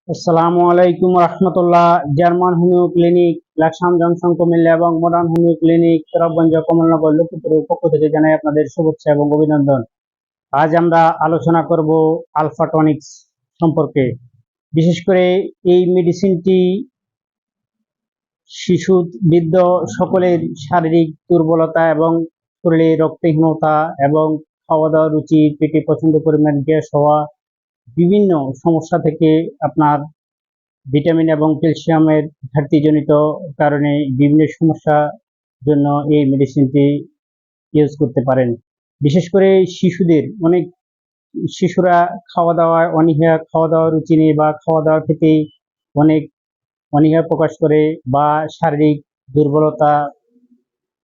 আসসালামু আলাইকুম রহমতুল্লাহ। German homeo clinic, Laksam junction, Comilla এবং modern homeo clinic, Sarbaganj, Kamalnagar, লক্ষ্মীপুরের পক্ষ থেকে জানাই আপনাদের শুভেচ্ছা এবং অভিনন্দন। আজ আমরা আলোচনা করব আলফা টনিক্স সম্পর্কে। বিশেষ করে এই মেডিসিনটি শিশু, বৃদ্ধ সকলের শারীরিক দুর্বলতা এবং শরীরে রক্তহীনতা এবং খাওয়া দাওয়া রুচি, পেটে প্রচন্ড পরিমাণ গ্যাস হওয়া, বিভিন্ন সমস্যা থেকে আপনার ভিটামিন এবং ক্যালসিয়ামের ঘাটতিজনিত কারণে বিভিন্ন সমস্যার জন্য এই মেডিসিনটি ইউজ করতে পারেন। বিশেষ করে শিশুদের, অনেক শিশুরা খাওয়া দাওয়ায় অনীহা, খাওয়া দাওয়ার রুচি নেই বা খাওয়া দাওয়া খেতে অনেক অনীহা প্রকাশ করে, বা শারীরিক দুর্বলতা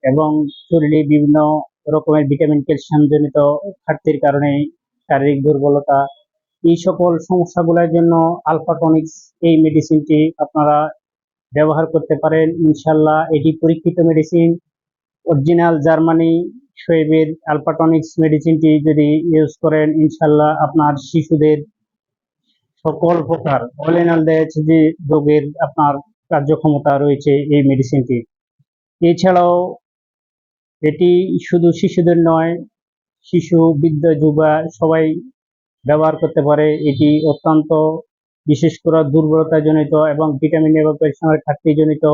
এবং শরীরে বিভিন্ন রকমের ভিটামিন ক্যালসিয়াম জনিত ঘাটতির কারণে শারীরিক দুর্বলতা, এই সকল সমস্যাগুলোর জন্য আলফা টনিক্স এই মেডিসিনটি আপনারা ব্যবহার করতে পারেন। ইনশাল্লাহ এটি পরীক্ষিত medicine, original Germany শোয়েবের alpha tonics মেডিসিনটি যদি ইউজ করেন, ইনশাল্লাহ আপনার শিশুদের সকল প্রকার অল এন অল যে রোগের আপনার কার্যক্ষমতা রয়েছে এই মেডিসিনটি। এছাড়াও এটি শুধু শিশুদের নয়, শিশু, বৃদ্ধ, যুবা সবাই ব্যবহার করতে পারে। এটি অত্যন্ত, বিশেষ করে দুর্বলতা জনিত এবং ভিটামিন এবং ক্যালসিয়ামের ঘাটতি জনিত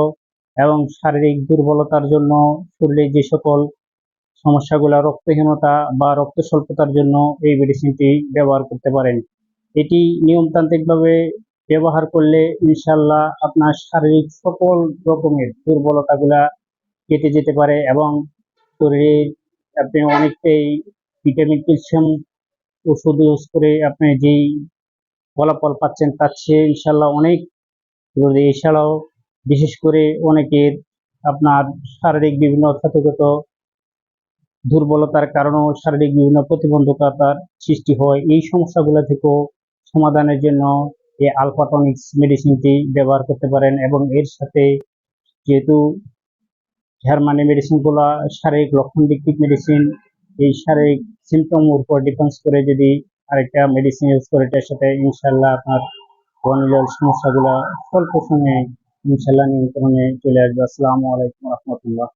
এবং শারীরিক দুর্বলতার জন্য, শরীরে যে সকল সমস্যাগুলো, রক্তহীনতা বা রক্ত স্বল্পতার জন্য এই মেডিসিনটি ব্যবহার করতে পারেন। এটি নিয়মতান্ত্রিকভাবে ব্যবহার করলে ইনশাল্লাহ আপনার শারীরিক সকল রকমের দুর্বলতাগুলা কেটে যেতে পারে এবং শরীরে আপনি অনেকটাই ভিটামিন ক্যালসিয়াম ওষুধ ইউজ করে আপনি যেই ফলাফল পাচ্ছেন তার চেয়ে ইনশাল্লাহ অনেক। এছাড়াও বিশেষ করে অনেকের আপনার শারীরিক বিভিন্ন ক্ষতগত দুর্বলতার কারণেও শারীরিক বিভিন্ন প্রতিবন্ধকতার সৃষ্টি হয়। এই সমস্যাগুলো থেকেও সমাধানের জন্য এই আলফা টনিক্স মেডিসিনটি ব্যবহার করতে পারেন। এবং এর সাথে, যেহেতু জার্মানি মেডিসিনগুলো শারীরিক লক্ষণ ভিত্তিক মেডিসিন, এই শারীরিক সিমটম উপর ডিপেন্স করে যদি আরেকটা মেডিসিন ইউজ করে, এটার সাথে ইনশাল্লাহ আপনার বর্ণিল সমস্যাগুলো স্বল্প সময়ে ইনশাল্লাহ নিয়ন্ত্রণে চলে আসবে। আসসালামু আলাইকুম রহমতুল্লাহ।